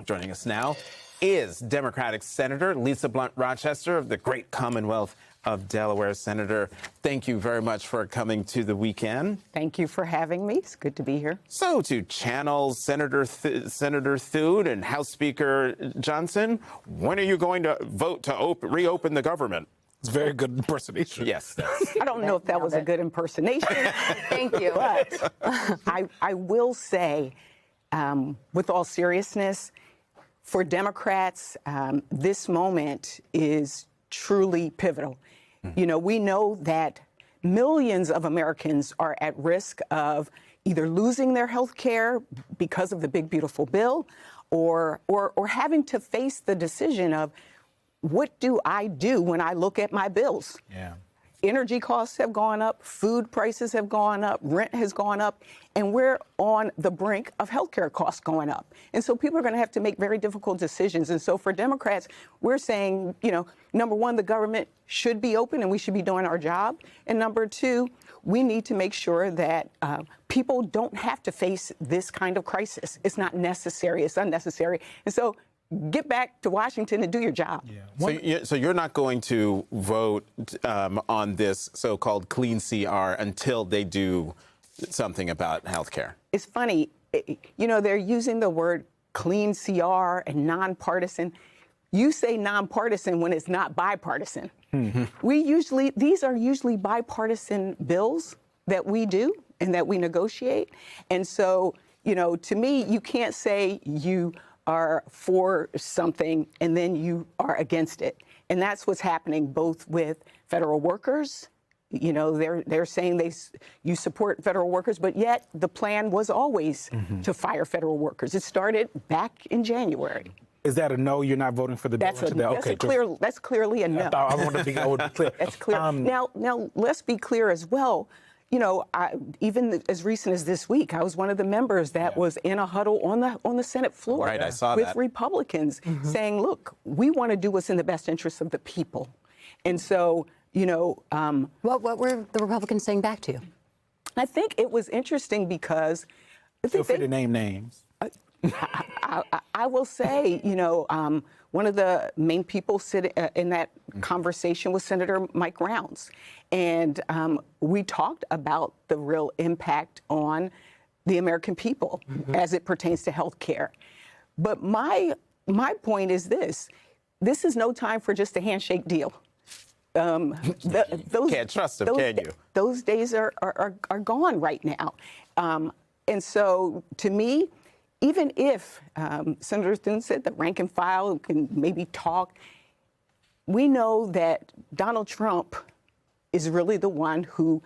Joining us now is Democratic Senator Lisa Blunt Rochester of the great Commonwealth of Delaware. Senator, thank you very much for coming to the weekend. Thank you for having me. It's good to be here. So, to channel Senator Thune and House Speaker Johnson, when are you going to vote to reopen the government? It's a very good impersonation. Yes. I don't know if that was a good impersonation. Thank you. But I will say, with all seriousness, for Democrats, this moment is truly pivotal. You know, we know that millions of Americans are at risk of either losing their health care because of the big, beautiful bill or having to face the decision of, what do I do when I look at my bills? Yeah. Energy costs have gone up, food prices have gone up, rent has gone up, and we're on the brink of healthcare costs going up. And so people are going to have to make very difficult decisions. And so for Democrats, we're saying, you know, number one, the government should be open and we should be doing our job. And number two, we need to make sure that people don't have to face this kind of crisis. It's not necessary. It's unnecessary. And so get back to Washington and do your job. Yeah. So you're not going to vote on this so-called clean CR until they do something about health care? It's funny. You know, they're using the word clean CR and nonpartisan. You say nonpartisan when it's not bipartisan. Mm-hmm. These are usually bipartisan bills that we do and that we negotiate. And so, you know, to me, you can't say you are for something and then you are against it. And that's what's happening both with federal workers. You know, they're saying you support federal workers, but yet the plan was always to fire federal workers. It started back in January. Is that a no? You're not voting for the bill? That's clearly a no. I want to be clear. That's clear. Now, let's be clear as well. You know, even as recent as this week, I was one of the members that was in a huddle on the Senate floor I saw with that. Republicans saying, look, we want to do what's in the best interest of the people. And so, you know... What were the Republicans saying back to you? I think it was interesting because... Feel free to name names. I will say, you know, one of the main people sitting in that conversation was Senator Mike Rounds. And we talked about the real impact on the American people as it pertains to health care. But my point is this is no time for just a handshake deal. Can't trust them, can you? Those days are gone right now. And so, to me, even if Senator Thune said the rank and file can maybe talk, we know that Donald Trump is really the one who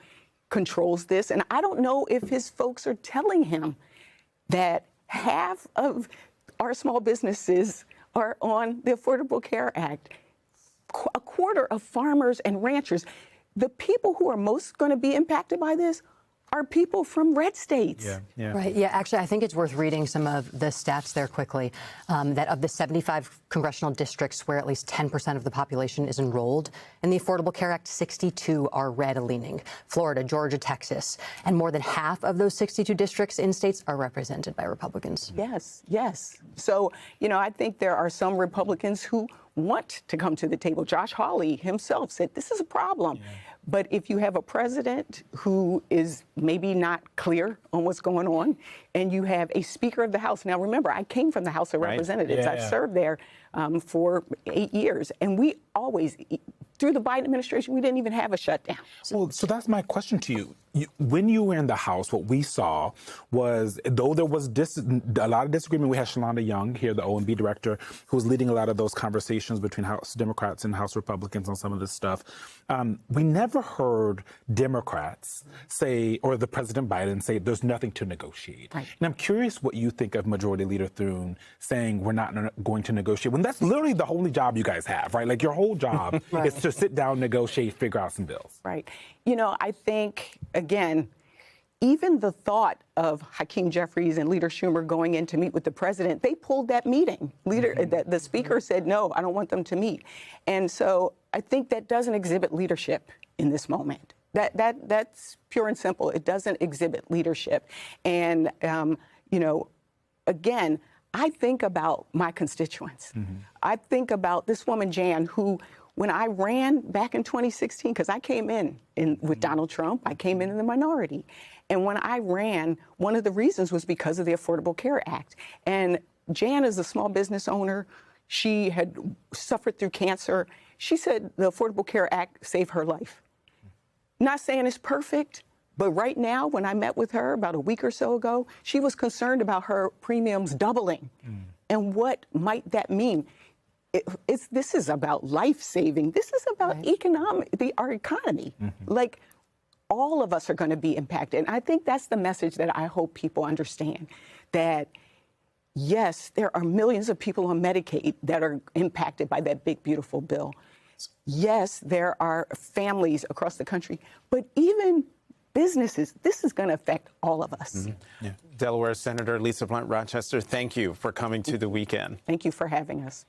controls this. And I don't know if his folks are telling him that half of our small businesses are on the Affordable Care Act. A quarter of farmers and ranchers. The people who are most going to be impacted by this are people from red states. Yeah. Right. Yeah. Actually, I think it's worth reading some of the stats there quickly. That of the 75 congressional districts where at least 10% of the population is enrolled in the Affordable Care Act, 62 are red-leaning. Florida, Georgia, Texas, and more than half of those 62 districts in states are represented by Republicans. Yes. So, you know, I think there are some Republicans who want to come to the table. Josh Hawley himself said this is a problem. But if you have a president who is maybe not clear on what's going on, and you have a Speaker of the House. Now, remember, I came from the House of Representatives. I've served there for 8 years. And we always, through the Biden administration, we didn't even have a shutdown. Well, so that's my question to you. When you were in the House, what we saw was, though there was a lot of disagreement, we had Shalanda Young here, the OMB director, who was leading a lot of those conversations between House Democrats and House Republicans on some of this stuff. We never heard Democrats say, or the President Biden say, there's nothing to negotiate. Right. And I'm curious what you think of Majority Leader Thune saying we're not going to negotiate, when that's literally the only job you guys have, right? Like, your whole job is to sit down, negotiate, figure out some bills. Right. You know, I think, again, even the thought of Hakeem Jeffries and Leader Schumer going in to meet with the president, they pulled that meeting. The speaker said, no, I don't want them to meet. And so I think that doesn't exhibit leadership in this moment. That's pure and simple. It doesn't exhibit leadership. And, you know, again, I think about my constituents. I think about this woman, Jan, who, when I ran back in 2016, because I came in with Donald Trump, I came in the minority. And when I ran, one of the reasons was because of the Affordable Care Act. And Jan is a small business owner. She had suffered through cancer. She said the Affordable Care Act saved her life. Not saying it's perfect, but right now, when I met with her about a week or so ago, she was concerned about her premiums doubling. And what might that mean? This is about life saving. This is about our economy. Like, all of us are going to be impacted. And I think that's the message that I hope people understand, that yes, there are millions of people on Medicaid that are impacted by that big, beautiful bill. Yes, there are families across the country, but even businesses, this is going to affect all of us. Delaware Senator Lisa Blunt Rochester, thank you for coming to the weekend. Thank you for having us.